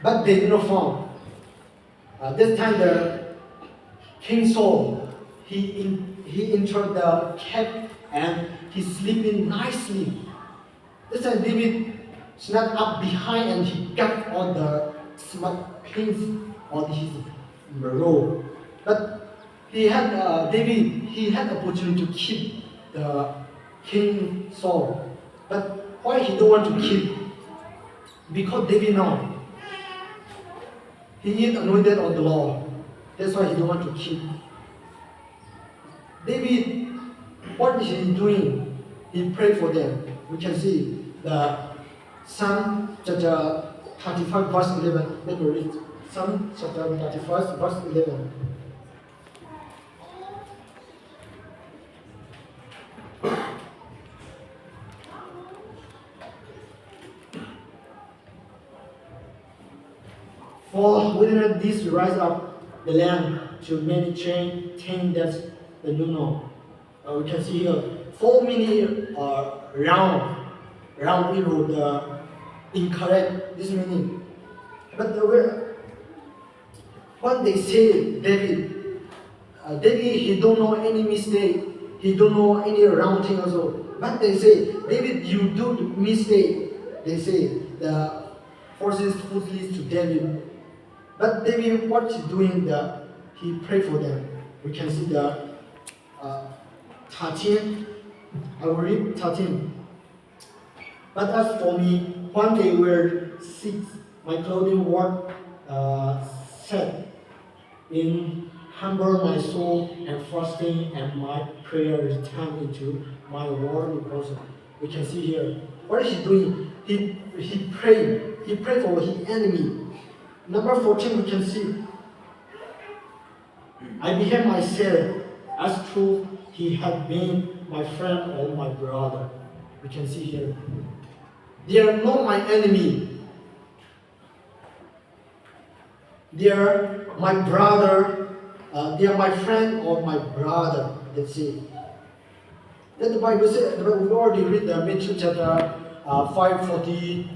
but they did not found. This time the King Saul, he entered the cave and he's sleeping nicely. This time David snuck up behind and he got all the smart pins on his robe. But he had opportunity to keep the King Saul. But why he don't want to keep? Because David know he is anointed of the Lord. That's why he don't want to keep. David, what is he doing? He prayed for them. We can see the Psalm chapter 35 verse 11. Let me read. Psalm chapter 35 verse 11. For within this rise up the land to many chain that's the lunar. We can see here 4 many round arrow the incorrect this meaning. But when they say David, he don't know any mistake, he don't know any wrong thing also. But they say David, you do mistake. They say the forces foolish to David. But David, what he's doing, he prayed for them. We can see the 13. I will read 13. But as for me, when they were sick, my clothing was set in humble my soul and fasting, and my prayer returned into my worldly bosom. We can see here. What is he doing? He prayed. He prayed for his enemy. Number 14, we can see, I behave myself as true he had been my friend or my brother. We can see here. They are not my enemy. They are my brother. They are my friend or my brother. Let's see. Then the Bible says, we already read the Matthew chapter 5:40.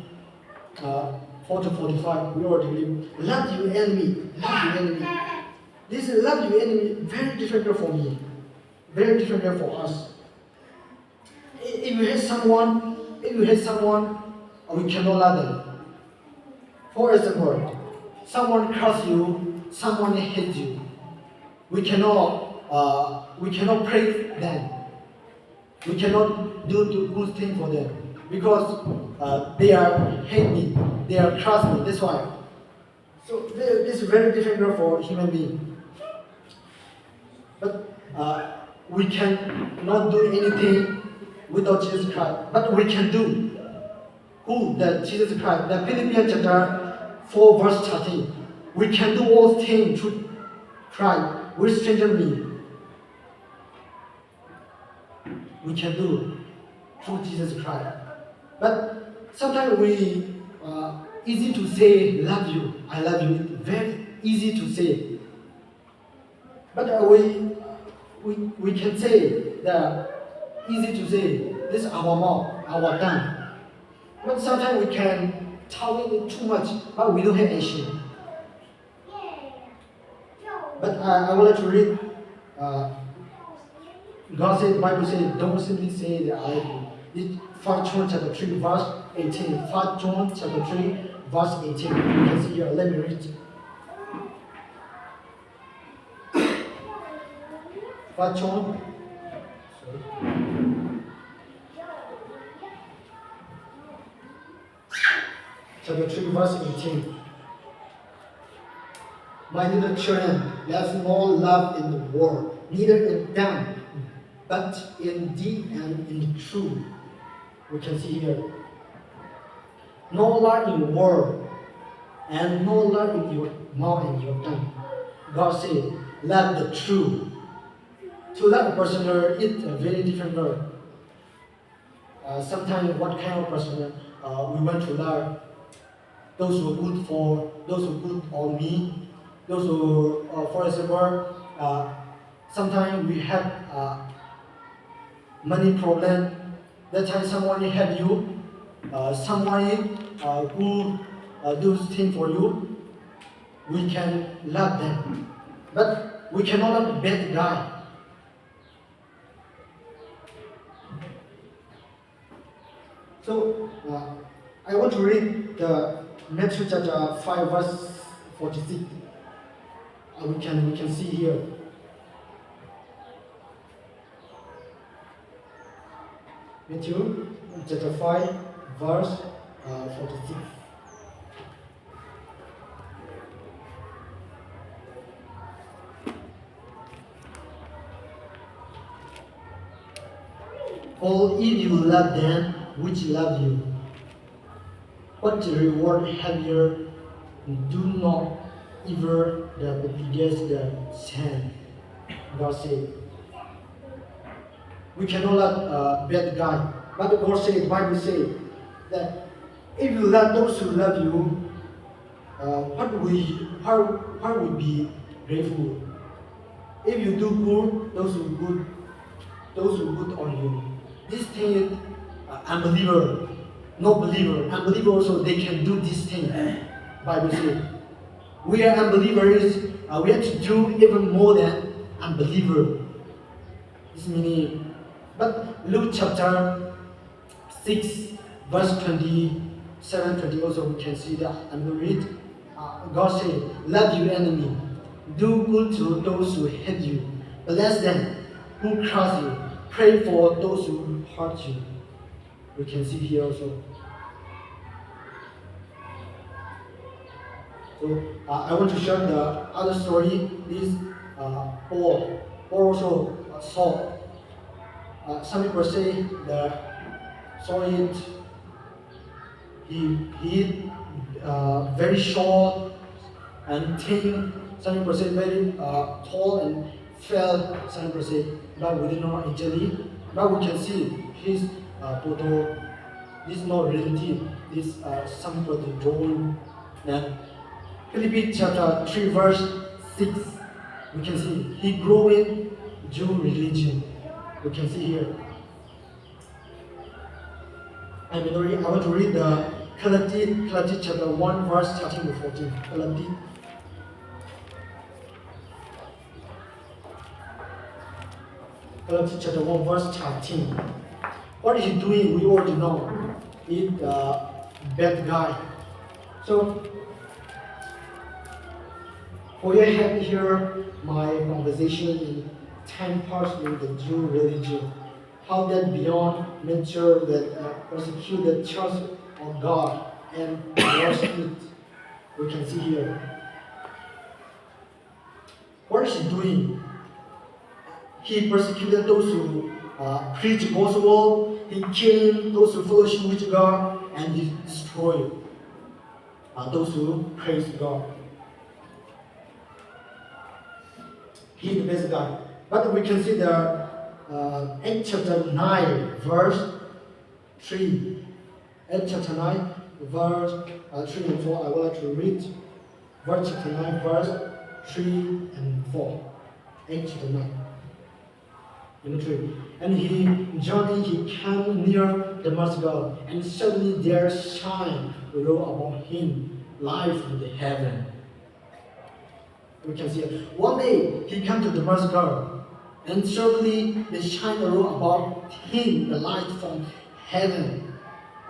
4 to 45, we already read. Love your enemy. Love your enemy. This is love your enemy, very difficult for me. Very difficult for us. If you hate someone, we cannot love them. For example, someone curses you, someone hates you. We cannot praise them. We cannot do good thing for them because they are hate me, they are curse me. That's why. So this is very difficult for human being. But we cannot do anything without Jesus Christ. But we can do. Who? That Jesus Christ. The Philippians chapter 4 verse 13. We can do all things through Christ, which strengthens me. We can do through Jesus Christ. But sometimes we easy to say love you, I love you. It's very easy to say. But we can say that easy to say. This is our mouth, our tongue. But sometimes we can talk it too much, but we don't have action. But I would like to read. God said, the Bible says, don't simply say that I love you. It's 1 John chapter 3, verse 18. 1 John chapter 3, verse 18. You can see here. Let me read. 1 John. Chapter 3, verse 18. My little children, there's no love in the world, neither in them, but in deed and in truth. We can see here. No love in the world, and no love in your mouth and your tongue. God said, love the truth. To love a person is very difficult. Sometimes what kind of person we want to love? Those who are good for, those who are good on me, those who, for example, sometimes we have money problem. That time someone help you, someone who do things for you, we can love them. But we cannot love the bad guy. So, I want to read the Matthew chapter 5 verse 46. We can see here. Matthew chapter 5 verse 46. For if you love them which love you, what reward have you? Do not even the biggest sin. God said, we cannot love bad guy. But God said, the Bible says that if you love those who love you, how will be grateful? If you do good, those who good on you. This thing is unbeliever, no believer. Unbeliever also they can do this thing. Bible says we are unbelievers. We have to do even more than unbeliever. This meaning. But Luke chapter 6 verse 27, 20 also we can see that. I'm going to read. God said, love your enemy, do good to those who hate you, bless them who curse you, pray for those who hurt you. We can see here also. So I want to share the other story. This Paul also saw. Some people say the saw it. He very short and thin. Some people say very tall and fell. Some people say, but we did not actually. But we can see his photo. This is not reality. This some people drawing. Then Philippians chapter 3 verse 6. We can see he growing Jew religion. We can see here. I want to read the Galatians chapter 1 verse 13 to 14. Galatians chapter 1 verse 13. What is he doing? We already know. He's a bad guy. So, for you have here my conversation in 10 parts in the Jew religion. How that beyond nature that persecute the church of God and worship it. We can see here. What is he doing? He persecuted those who preach the gospel. He killed those who fellowship with God, and he destroyed those who praise God. He is the best guy. But we can see the Acts chapter 9 verse 3. Acts chapter 9 verse 3 and 4. I would like to read verse chapter 9 verse 3 and 4. Acts chapter 9. And he journeyed, he came near Damascus, and suddenly there shine rose upon him light from the heaven. We can see it. One day he came to Damascus, and suddenly the shine arose about him, the light from heaven.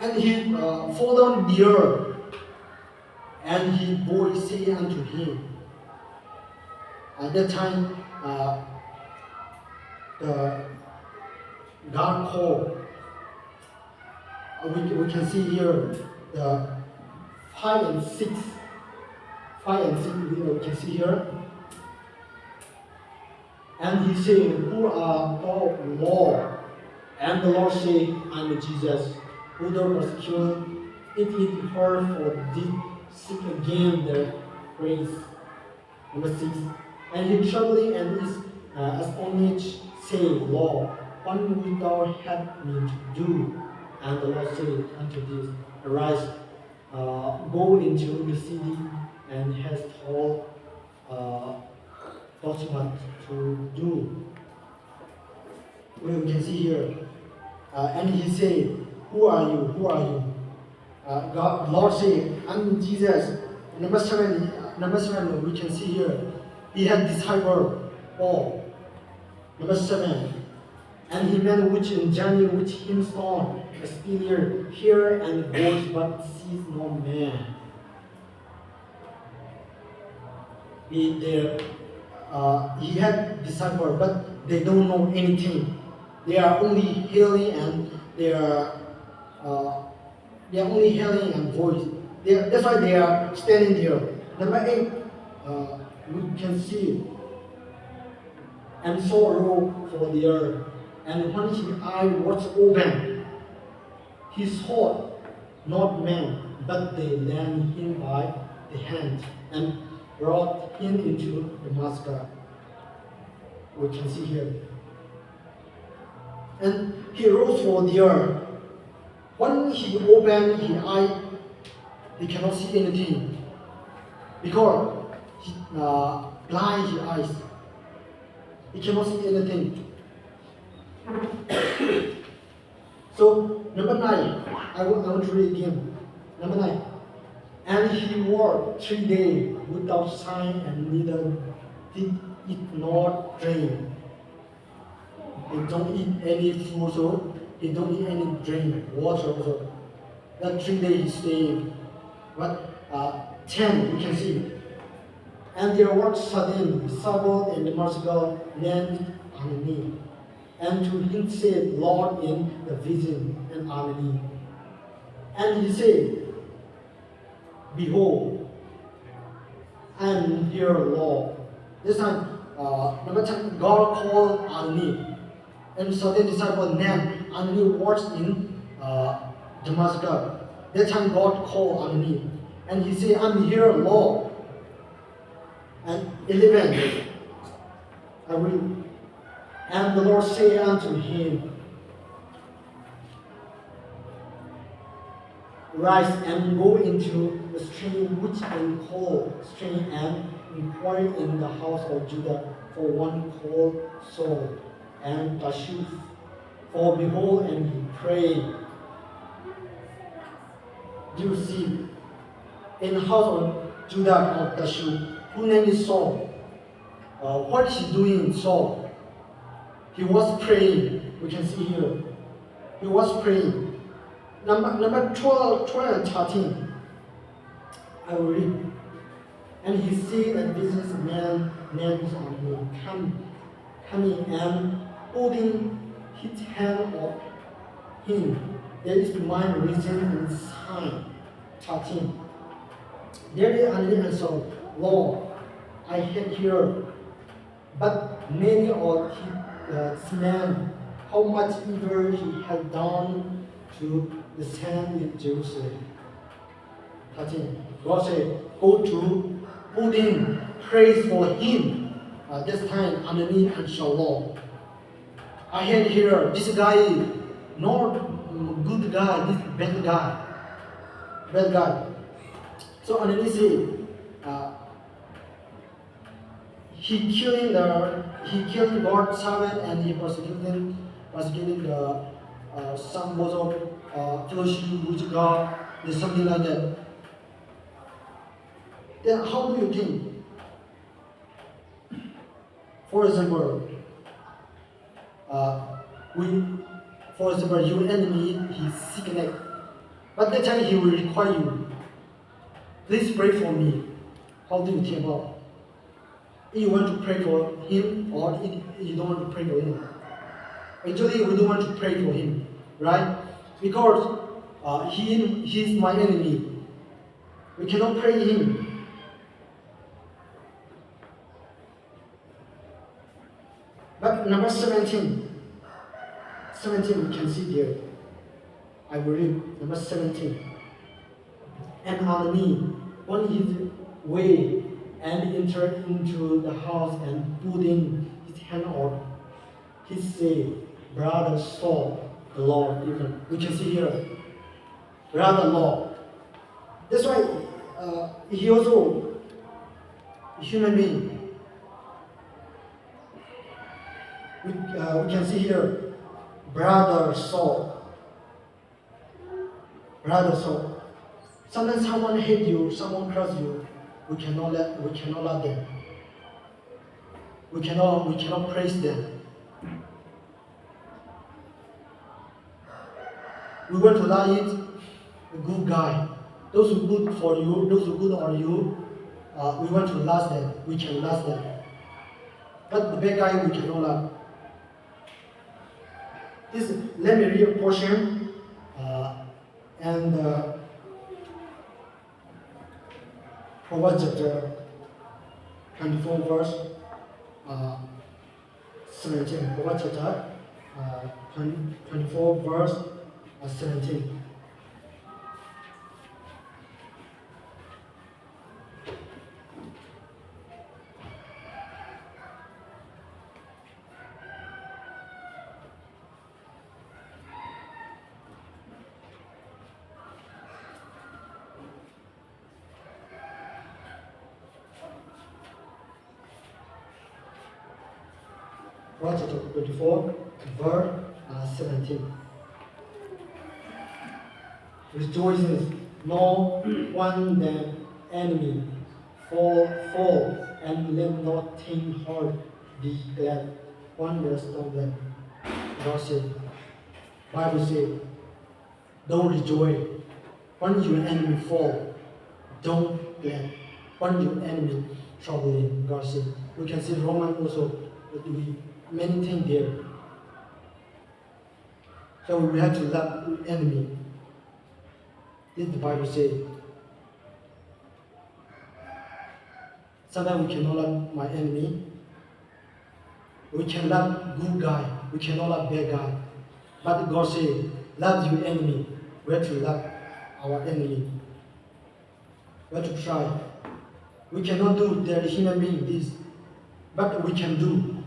And he fall down the earth, and his voice said unto him. At that time, the God called. We can see here the 5 and 6. 5 and 6 we can see here. And he said, who are thou, Lord? And the Lord said, I am Jesus, who thou persecute. It is hard for thee seek again the praise. Number 6. And he trembling and is astonished, say, Lord, what wilt thou have me to do? And the Lord said unto this, arise, go into the city, and has told what to do. We can see here. And he said, who are you? Who are you? God, Lord said, I'm Jesus. Number seven, we can see here. He had disciple Paul. Number seven. And he met which in journey which him stone, a spear, here and goes, but sees no man. He had disciples, but they don't know anything. They are only hearing and uh, they are only hearing and voice. That's why they are standing there. Number eight, we can see and saw a robe for the earth. And when his eye was open, he saw not man, but they led him by the hand and brought him into Damascus. We can see here. And he rose for the earth. When he opened his eye, he cannot see anything because he blind his eyes. He cannot see anything. So number 9, I want to read again. Number 9. And he walked 3 days without sign and neither did it nor drink. He don't eat any food, so he don't eat any drink, water also. That 3 days he stayed. But 10, we can see. And there was sudden Sabaoth in Damascus named Anani. And to him said, Lord, in the vision and Anani. And he said, Behold, I am here, Lord. This time, number 10, God called Anani. And certain disciple named Anani was in Damascus. That time God called Anani. And he said, I'm here, Lord. And 11, I read. And the Lord said unto him, Rise and go into the stream which is called stream and inquire in the house of Judah for one called Saul and Tashuf. For behold, and he prayed. Do you see? In the house of Judah of Tashuf, whose name is Saul. What is he doing, Saul? He was praying. We can see here. He was praying. Number 12 and 13. I will read. And he see a businessman named coming and holding his hand of him. There is my reason and sign. 13. There is an answer, Lord, I had here, but many of his men, how much evil he had done to the saints in Jerusalem. 13. God said, go to Pudding, praise for him. This time, Anani and Shalom. I had here, this guy, not good guy, this bad guy. Bad guy. So Anani said, he killed God's servant and he persecuted the some Muslim fellowship with God, there's something like that. Then how do you think? For example, your enemy is sickness, but that time he will require you. Please pray for me. How do you think about? You want to pray for him or you don't want to pray for him? Actually, we don't want to pray for him, right? Because he is my enemy. We cannot pray him. But number 17 we can see there. I will read number 17. And Anani on his way and entered into the house and putting his hand on, he said, Brother Saul, the Lord, even we can see here, Brother Lord. That's why he also a human being. We can see here, Brother Saul. Brother Saul. Sometimes someone hate you, someone curse you. We cannot love them. We cannot praise them. We want to love it, a good guy. Those who good for you, those who good on you, we want to love them. We can love them. But the bad guy we cannot love. Let me read a portion and Proverbs chapter 24 verse 17. Proverbs chapter 24 verse 17. Proverbs chapter 24 verse 17. Rejoices no one than enemy fall and let not think hard be glad one will stop them. God said, Bible said, don't rejoice when your enemy fall. Don't glad when your enemy troubling. God said. We can see Roman also we many things there. So we have to love enemy. This the Bible says. Sometimes we cannot love my enemy. We can love good guy. We cannot love bad guy. But God says, love your enemy. We have to love our enemy. We have to try. We cannot do the human being this, but we can do.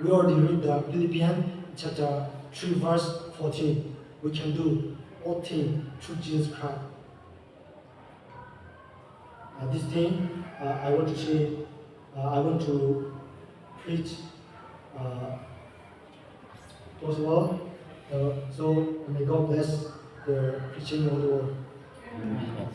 We already read the Philippians chapter 3 verse 14. We can do all things through Jesus Christ. This thing I want to say, I want to preach God's word. So may God bless the preaching of the word. Amen.